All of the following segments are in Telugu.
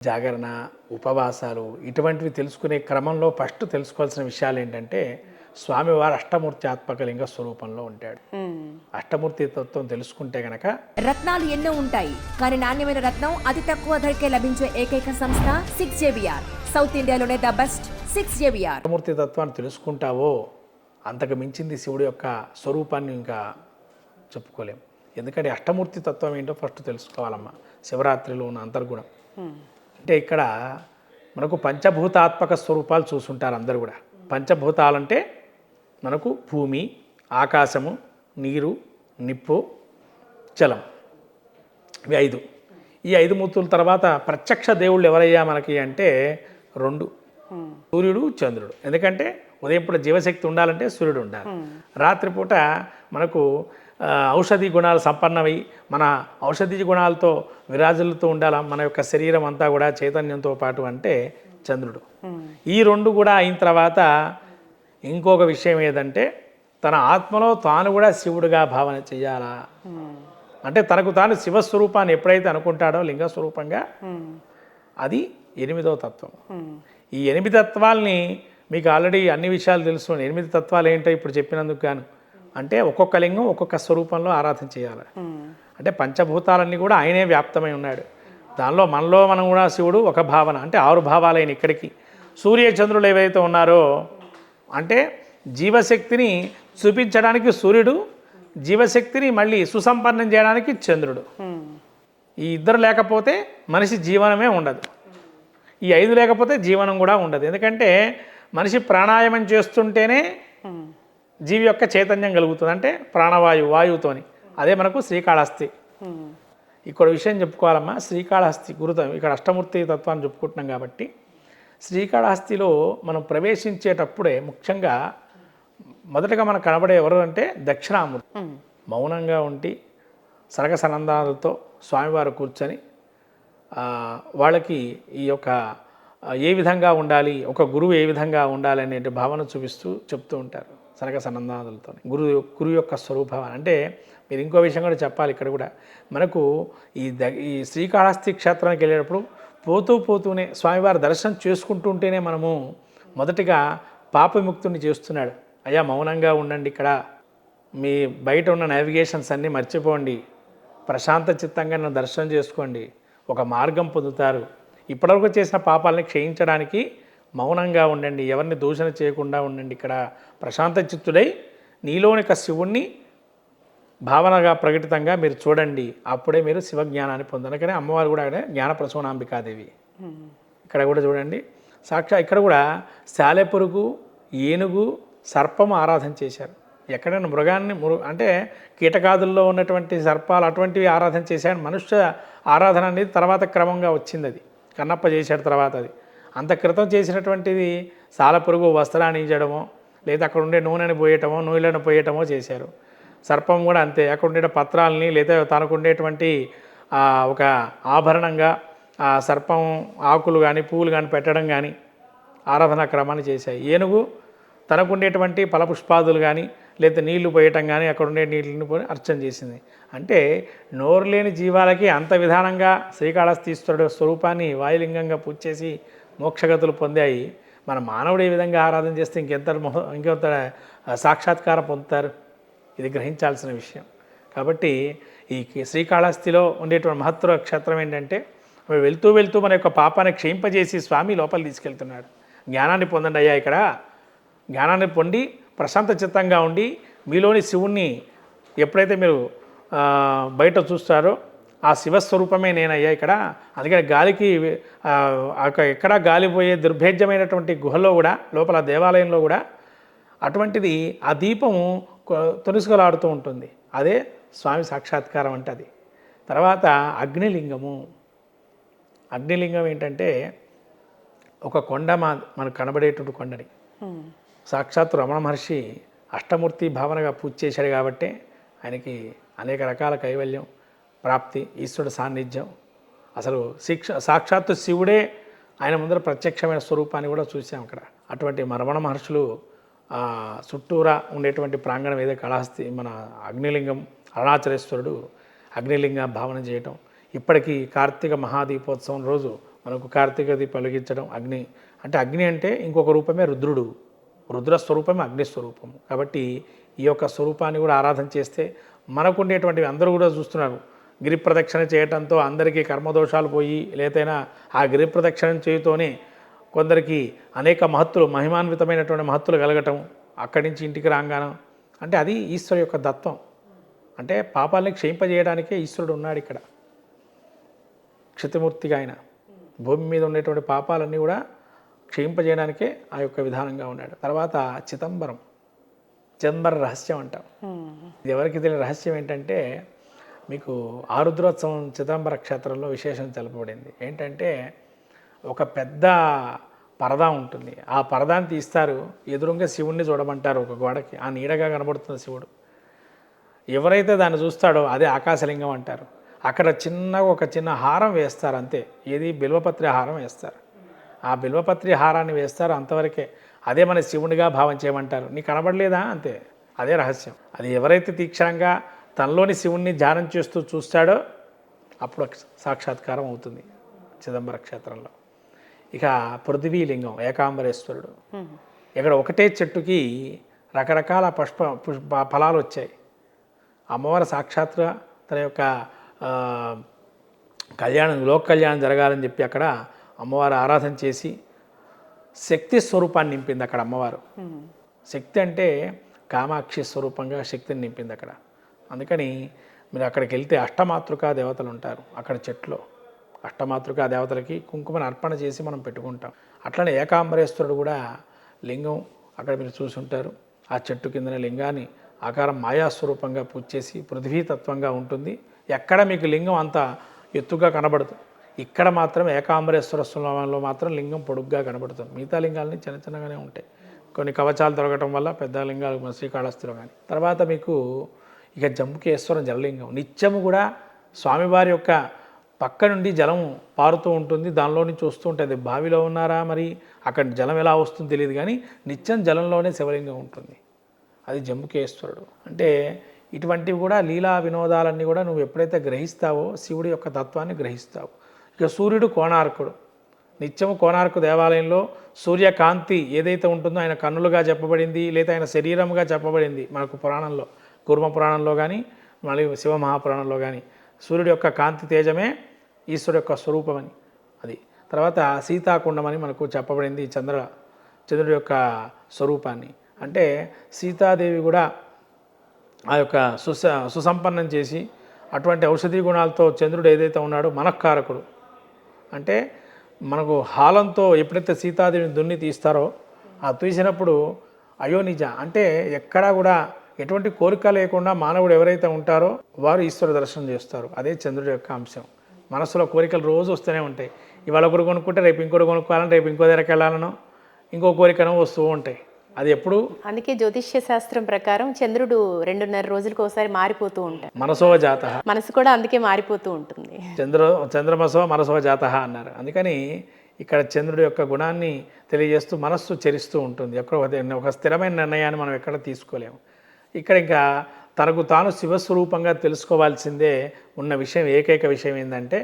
జాగరణ, ఉపవాసాలు ఇటువంటివి తెలుసుకునే క్రమంలో ఫస్ట్ తెలుసుకోవాల్సిన విషయాలు ఏంటంటే స్వామివారు అష్టమూర్త్యాత్మక లింగ స్వరూపంలో ఉంటాడు. అష్టమూర్తి తత్వం తెలుసుకుంటే గనక రత్నాలు ఎన్నో ఉంటాయి, కానీ నాణ్యమైన రత్నం అతి తక్కువ ధరకే లభించే ఏకైక సంస్థ 6JVR. సౌత్ ఇండియాలోనే ద బెస్ట్ 6JVR. అష్టమూర్తి తత్వాన్ని తెలుసుకుంటావో అంతకు మించింది శివుడి యొక్క స్వరూపాన్ని ఇంకా చెప్పుకోలేం. ఎందుకంటే అష్టమూర్తి తత్వం ఏంటో ఫస్ట్ తెలుసుకోవాలమ్మా. శివరాత్రిలో ఉన్న అంతర్గుణం అంటే ఇక్కడ మనకు పంచభూతాత్మక స్వరూపాలు చూసుంటారు అందరూ కూడా. పంచభూతాలంటే మనకు భూమి, ఆకాశము, నీరు, నిప్పు, జలం, ఇవి 5. ఈ 5 మూర్తుల తర్వాత ప్రత్యక్ష దేవుళ్ళు ఎవరయ్యా మనకి అంటే 2, సూర్యుడు, చంద్రుడు. ఎందుకంటే ఉదయం పూట జీవశక్తి ఉండాలంటే సూర్యుడు ఉండాలి. రాత్రిపూట మనకు ఔషధి గుణాలు సంపన్నమై మన ఔషధి గుణాలతో విరాజులతో ఉండాల మన యొక్క శరీరం అంతా కూడా చైతన్యంతో పాటు అంటే చంద్రుడు. ఈ 2 కూడా అయిన తర్వాత ఇంకొక విషయం ఏదంటే తన ఆత్మలో తాను కూడా శివుడిగా భావన చెయ్యాలా. అంటే తనకు తాను శివస్వరూపాన్ని ఎప్పుడైతే అనుకుంటాడో లింగ స్వరూపంగా, అది 8వ తత్వం. ఈ 8 తత్వాల్ని మీకు ఆల్రెడీ అన్ని విషయాలు తెలుసు. 8 తత్వాలు ఏంటో ఇప్పుడు చెప్పినందుకు గాను అంటే ఒక్కొక్క లింగం ఒక్కొక్క స్వరూపంలో ఆరాధన చేయాలి. అంటే పంచభూతాలన్నీ కూడా ఆయనే వ్యాప్తమై ఉన్నాడు. దానిలో మనలో మనం కూడా శివుడు ఒక భావన. అంటే 6 భావాలైన ఇక్కడికి సూర్యచంద్రులు ఏవైతే ఉన్నారో అంటే జీవశక్తిని చూపించడానికి సూర్యుడు, జీవశక్తిని మళ్ళీ సుసంపన్నం చేయడానికి చంద్రుడు. ఈ ఇద్దరు లేకపోతే మనిషి జీవనమే ఉండదు. ఈ 5 లేకపోతే జీవనం కూడా ఉండదు. ఎందుకంటే మనిషి ప్రాణాయామం చేస్తుంటేనే జీవి యొక్క చైతన్యం కలుగుతుంది. అంటే వాయువుతోని. అదే మనకు శ్రీకాళహస్తి. ఇక్కడ విషయం చెప్పుకోవాలమ్మా. శ్రీకాళహస్తి గురుతం ఇక్కడ అష్టమూర్తి తత్వాన్ని చెప్పుకుంటున్నాం కాబట్టి శ్రీకాళహస్తిలో మనం ప్రవేశించేటప్పుడే ముఖ్యంగా మొదటగా మనకు కనబడే ఎవరు అంటే దక్షిణామూర్తి. మౌనంగా ఉండి సనక సనందాలతో స్వామివారు కూర్చొని వాళ్ళకి ఈ యొక్క ఏ విధంగా ఉండాలి, ఒక గురువు ఏ విధంగా ఉండాలి అనే భావన చూపిస్తూ చెప్తూ ఉంటారు సనక సనందాలతో. గురువు యొక్క స్వరూపం అంటే మీరు ఇంకో విషయం కూడా చెప్పాలి. ఇక్కడ కూడా మనకు ఈ శ్రీకాళహస్తి క్షేత్రానికి వెళ్ళేటప్పుడు పోతూనే స్వామివారి దర్శనం చేసుకుంటూ ఉంటేనే మనము మొదటిగా పాప విముక్తుని చేస్తున్నాడు. అయ్యా మౌనంగా ఉండండి, ఇక్కడ మీ బయట ఉన్న నావిగేషన్స్ అన్నీ మర్చిపోండి, ప్రశాంత చిత్తంగా నన్ను దర్శనం చేసుకోండి, ఒక మార్గం పొందుతారు. ఇప్పటివరకు చేసిన పాపాలని క్షయించడానికి మౌనంగా ఉండండి, ఎవరిని దూషణ చేయకుండా ఉండండి, ఇక్కడ ప్రశాంత చిత్తుడై నీలోని శివుణ్ణి భావనగా ప్రకటితంగా మీరు చూడండి, అప్పుడే మీరు శివజ్ఞానాన్ని పొందారు. కానీ అమ్మవారు కూడా జ్ఞాన ప్రసూనాంబికాదేవి. ఇక్కడ కూడా చూడండి ఇక్కడ కూడా సాలెపురుగు, ఏనుగు, సర్పము ఆరాధన చేశారు. ఎక్కడైనా మృగాన్ని అంటే కీటకాదుల్లో ఉన్నటువంటి సర్పాలు అటువంటివి ఆరాధన చేశాడు. మనుష్య ఆరాధన అనేది తర్వాత క్రమంగా వచ్చింది. అది కన్నప్ప చేశాడు తర్వాత. అది అంత క్రితం చేసినటువంటిది సాలెపురుగు వస్త్రాన్ని ఇచ్చడమో లేదా అక్కడ ఉండే నూనెని పోయటమో నూనెలను పోయటమో చేశారు. సర్పం కూడా అంతే, అక్కడ ఉండే పత్రాలని లేదా తనకు ఉండేటువంటి ఒక ఆభరణంగా ఆ సర్పం ఆకులు కానీ పువ్వులు కానీ పెట్టడం కానీ ఆరాధనా క్రమాన్ని చేశాయి. ఏనుగు తనకు ఉండేటువంటి ఫలపుష్పాదులు కానీ లేదా నీళ్లు పోయటం కానీ అక్కడ ఉండే నీళ్ళని పోయి అర్చన చేసింది. అంటే నోరు లేని జీవాలకి అంత విధానంగా శ్రీకాళహస్తీశ్వరుడు స్వరూపాన్ని వాయులింగంగా పూజ చేసి మోక్షగతులు పొందాయి. మన మానవుడు ఏ విధంగా ఆరాధన చేస్తే ఇంకెంత సాక్షాత్కారం పొందుతారు. ఇది గ్రహించాల్సిన విషయం. కాబట్టి ఈ శ్రీకాళహస్తిలో ఉండేటువంటి మహత్తర క్షేత్రం ఏంటంటే వెళ్తూ మన యొక్క పాపాన్ని క్షయింపజేసి స్వామి లోపలి తీసుకెళ్తున్నాడు. జ్ఞానాన్ని పొందండి అయ్యా, ఇక్కడ జ్ఞానాన్ని పొంది ప్రశాంత చిత్తంగా ఉండి మీలోని శివుణ్ణి ఎప్పుడైతే మీరు బయట చూస్తారో ఆ శివస్వరూపమే నేనయ్యా ఇక్కడ. అందుకని గాలికి ఎక్కడా గాలిపోయే దుర్భేద్యమైనటువంటి గుహలో కూడా లోపల దేవాలయంలో కూడా అటువంటిది ఆ దీపము తొలుసుకలాడుతూ ఉంటుంది. అదే స్వామి సాక్షాత్కారం అంటే అది. తర్వాత అగ్నిలింగము. అగ్నిలింగం ఏంటంటే ఒక కొండ మనకు కనబడేటువంటి కొండని సాక్షాత్తు రమణ మహర్షి అష్టమూర్తి భావనగా పూజ చేశాడు కాబట్టి ఆయనకి అనేక రకాల కైవల్యం ప్రాప్తి, ఈశ్వరుడు సాన్నిధ్యం. అసలు సాక్షాత్తు శివుడే ఆయన ముందర ప్రత్యక్షమైన స్వరూపాన్ని కూడా చూసాం అక్కడ. అటువంటి రమణ మహర్షులు చుట్టూరా ఉండేటువంటి ప్రాంగణం ఏదో కాళహస్తి మన అగ్నిలింగం అరుణాచలేశ్వరుడు అగ్నిలింగ భావన చేయటం. ఇప్పటికీ కార్తీక మహాదీపోత్సవం రోజు మనకు కార్తీక దీపం వెలిగించడం, అగ్ని అంటే అగ్ని అంటే ఇంకొక రూపమే రుద్రుడు, రుద్ర స్వరూపమే అగ్ని స్వరూపము. కాబట్టి ఈ యొక్క స్వరూపాన్ని కూడా ఆరాధన చేస్తే మనకు ఉండేటువంటివి అందరూ కూడా చూస్తున్నారు. గిరి ప్రదక్షిణ చేయడంతో అందరికీ కర్మదోషాలు పోయి, లేదైనా ఆ గిరి ప్రదక్షిణ చేయతోనే కొందరికి అనేక మహత్తులు, మహిమాన్వితమైనటువంటి మహత్తులు కలగటం, అక్కడి నుంచి ఇంటికి రాగానం అంటే అది ఈశ్వరు యొక్క దత్వం. అంటే పాపాలని క్షయింపజేయడానికే ఈశ్వరుడు ఉన్నాడు ఇక్కడ క్షితిమూర్తిగా. ఆయన భూమి మీద ఉండేటువంటి పాపాలన్నీ కూడా క్షయింపజేయడానికే ఆ యొక్క విధానంగా ఉన్నాడు. తర్వాత చిదంబర రహస్యం అంటాం. ఇది ఎవరికి తెలియని రహస్యం ఏంటంటే, మీకు ఆరుద్రోత్సవం చిదంబర క్షేత్రంలో విశేషం తెలపబడింది. ఏంటంటే ఒక పెద్ద పరదా ఉంటుంది, ఆ పరదాన్ని తీస్తారు, ఎదురుగా శివుణ్ణి చూడమంటారు ఒక గోడకి, ఆ నీడగా కనబడుతుంది శివుడు. ఎవరైతే దాన్ని చూస్తాడో అదే ఆకాశలింగం అంటారు. అక్కడ ఒక చిన్న హారం వేస్తారు అంతే, ఏది బిల్వపత్రి హారం వేస్తారు. ఆ బిల్వపత్రి హారాన్ని వేస్తారు అంతవరకే, అదే మన శివునిగా భావం చేయమంటారు. నీకు కనబడలేదా అంతే, అదే రహస్యం. అది ఎవరైతే తీక్షణంగా తనలోని శివుణ్ణి ధ్యానం చేస్తూ చూస్తాడో అప్పుడు సాక్షాత్కారం అవుతుంది చిదంబర క్షేత్రంలో. ఇక పృథ్వీలింగం ఏకాంబరేశ్వరుడు. ఇక్కడ ఒకటే చెట్టుకి రకరకాల ఫలాలు వచ్చాయి. అమ్మవారి సాక్షాత్తుగా తన యొక్క లోక కళ్యాణం జరగాలని చెప్పి అక్కడ అమ్మవారు ఆరాధన చేసి శక్తి స్వరూపాన్ని నింపింది అక్కడ అమ్మవారు. శక్తి అంటే కామాక్షి స్వరూపంగా శక్తిని నింపింది అక్కడ. అందుకని మీరు అక్కడికి వెళ్తే అష్టమాతృకా దేవతలు ఉంటారు అక్కడ చెట్లో. అష్టమాతృకా దేవతలకి కుంకుమను అర్పణ చేసి మనం పెట్టుకుంటాం. అట్లనే ఏకాంబరేశ్వరుడు కూడా లింగం అక్కడ మీరు చూసి ఉంటారు. ఆ చెట్టు కిందన లింగాన్ని ఆకారం మాయాస్వరూపంగా పూజ చేసి పృథ్వీతత్వంగా ఉంటుంది. ఎక్కడ మీకు లింగం అంత ఎత్తుగా కనబడదు, ఇక్కడ మాత్రం ఏకాంబరేశ్వర స్వామిలో మాత్రం లింగం పొడుగ్గా కనబడుతుంది. మిగతా లింగాలని చిన్న చిన్నగానే ఉంటాయి. కొన్ని కవచాలు దొరకటం వల్ల పెద్ద లింగాలు మన శ్రీకాళహస్తిలో కానీ. తర్వాత మీకు ఇక జంబుకేశ్వరం జలలింగం. నిత్యము కూడా స్వామివారి యొక్క పక్క నుండి జలం పారుతూ ఉంటుంది, దానిలో నుంచి వస్తూ ఉంటుంది. బావిలో ఉన్నారా మరి అక్కడ జలం ఎలా వస్తుందో తెలియదు, కానీ నిత్యం జలంలోనే శివలింగం ఉంటుంది. అది జంబుకేశ్వరుడు. అంటే ఇటువంటివి కూడా లీలా వినోదాలన్నీ కూడా నువ్వు ఎప్పుడైతే గ్రహిస్తావో శివుడి యొక్క తత్వాన్ని గ్రహిస్తావు. ఇక సూర్యుడు కోణార్కుడు. నిత్యము కోణార్కు దేవాలయంలో సూర్యకాంతి ఏదైతే ఉంటుందో ఆయన కన్నులుగా చెప్పబడింది, లేదా ఆయన శరీరముగా చెప్పబడింది మనకు పురాణంలో, కూర్మ పురాణంలో కానీ మళ్ళీ శివమహాపురాణంలో కానీ. సూర్యుడి యొక్క కాంతి తేజమే ఈశ్వరుడు యొక్క స్వరూపమని. అది తర్వాత సీతాకుండం అని మనకు చెప్పబడింది చంద్రుడి యొక్క స్వరూపాన్ని. అంటే సీతాదేవి కూడా ఆ యొక్క సుసంపన్నం చేసి అటువంటి ఔషధీ గుణాలతో చంద్రుడు ఏదైతే ఉన్నాడో మనఃకారకుడు. అంటే మనకు హాలంతో ఎప్పుడైతే సీతాదేవిని దున్ని తీస్తారో ఆ తీసినప్పుడు అయోనిజ అంటే ఎక్కడా కూడా ఎటువంటి కోరిక లేకుండా మానవుడు ఎవరైతే ఉంటారో వారు ఈశ్వర దర్శనం చేస్తారు. అదే చంద్రుడి యొక్క అంశం. మనసులో కోరికలు రోజు వస్తూనే ఉంటాయి. ఇవాళ ఒకరు కొనుక్కుంటే రేపు ఇంకోటి కొనుక్కోవాలని, రేపు ఇంకో దగ్గరికి వెళ్ళాలనో ఇంకో కోరికనో వస్తూ ఉంటాయి. అది ఎప్పుడు అందుకే జ్యోతిష్య శాస్త్రం ప్రకారం చంద్రుడు 2.5 రోజులకు ఒకసారి మారిపోతూ ఉంటాడు. మనసోవ జాత, మనసు కూడా అందుకే మారిపోతూ ఉంటుంది. చంద్రమసో మనసోవ జాత అన్నారు. అందుకని ఇక్కడ చంద్రుడి యొక్క గుణాన్ని తెలియజేస్తూ మనస్సు చరిస్తూ ఉంటుంది. ఒక స్థిరమైన నిర్ణయాన్ని మనం ఎక్కడ తీసుకోలేము. ఇక్కడ ఇంకా తనకు తాను శివస్వరూపంగా తెలుసుకోవాల్సిందే ఉన్న విషయం, ఏకైక విషయం ఏంటంటే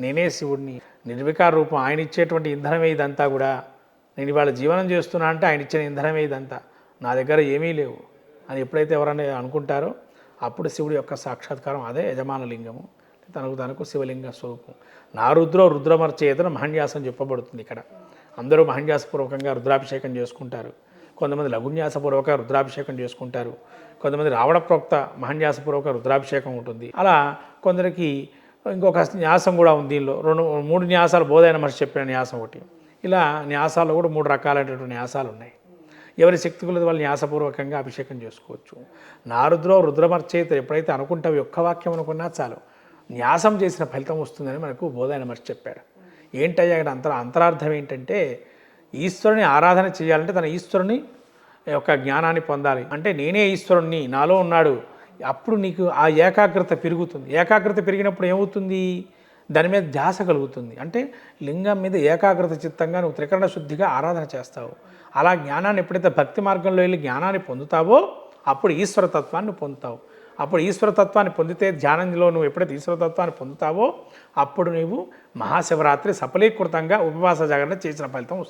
నేనే శివుడిని, నిర్వికార రూపం, ఆయన ఇచ్చేటువంటి ఇంధనమే ఇదంతా కూడా. నేను ఇవాళ జీవనం చేస్తున్నా అంటే ఆయన ఇచ్చిన ఇంధనమే ఇదంతా, నా దగ్గర ఏమీ లేవు అని ఎప్పుడైతే ఎవరైనా అనుకుంటారో అప్పుడు శివుడి యొక్క సాక్షాత్కారం. అదే యజమాన లింగము, తనకు శివలింగ స్వరూపం. నా రుద్రమర్చేతన మహన్యాసం చెప్పబడుతుంది. ఇక్కడ అందరూ మహన్యాసపూర్వకంగా రుద్రాభిషేకం చేసుకుంటారు. కొంతమంది లఘున్యాసపూర్వక రుద్రాభిషేకం చేసుకుంటారు. కొంతమంది రావణ ప్రోక్త మహన్యాసపూర్వక రుద్రాభిషేకం ఉంటుంది. అలా కొందరికి ఇంకొక న్యాసం కూడా ఉంది. దీనిలో 3 న్యాసాలు బోధైన మహర్షి చెప్పిన న్యాసం ఒకటి. ఇలా న్యాసాల్లో కూడా 3 రకాలైనటువంటి న్యాసాలు ఉన్నాయి. ఎవరి శక్తి కొలది వాళ్ళు న్యాసపూర్వకంగా అభిషేకం చేసుకోవచ్చు. నారుద్రో రుద్రమర్చేత ఎప్పుడైతే అనుకుంటావు ఒక్క వాక్యం అనుకున్నా చాలు న్యాసం చేసిన ఫలితం వస్తుందని మనకు బోధైన మహర్షి చెప్పాడు. ఏంటయ్యా ఇక్కడ అంతరార్థం ఏంటంటే ఈశ్వరుని ఆరాధన చేయాలంటే తన ఈశ్వరుని యొక్క జ్ఞానాన్ని పొందాలి. అంటే నేనే ఈశ్వరుణ్ణి, నాలో ఉన్నాడు. అప్పుడు నీకు ఆ ఏకాగ్రత పెరుగుతుంది. ఏకాగ్రత పెరిగినప్పుడు ఏమవుతుంది, దాని మీద ధ్యాస కలుగుతుంది. అంటే లింగం మీద ఏకాగ్రత చిత్తంగా నువ్వు త్రికరణ శుద్ధిగా ఆరాధన చేస్తావు. అలా జ్ఞానాన్ని ఎప్పుడైతే భక్తి మార్గంలో వెళ్ళి జ్ఞానాన్ని పొందుతావో అప్పుడు ఈశ్వరతత్వాన్ని పొందుతావు. అప్పుడు ఈశ్వరతత్వాన్ని పొందితే, ధ్యానంలో నువ్వు ఎప్పుడైతే ఈశ్వరతత్వాన్ని పొందుతావో అప్పుడు నువ్వు మహాశివరాత్రి సఫలీకృతంగా ఉపవాస జాగరణ చేసిన ఫలితం వస్తుంది.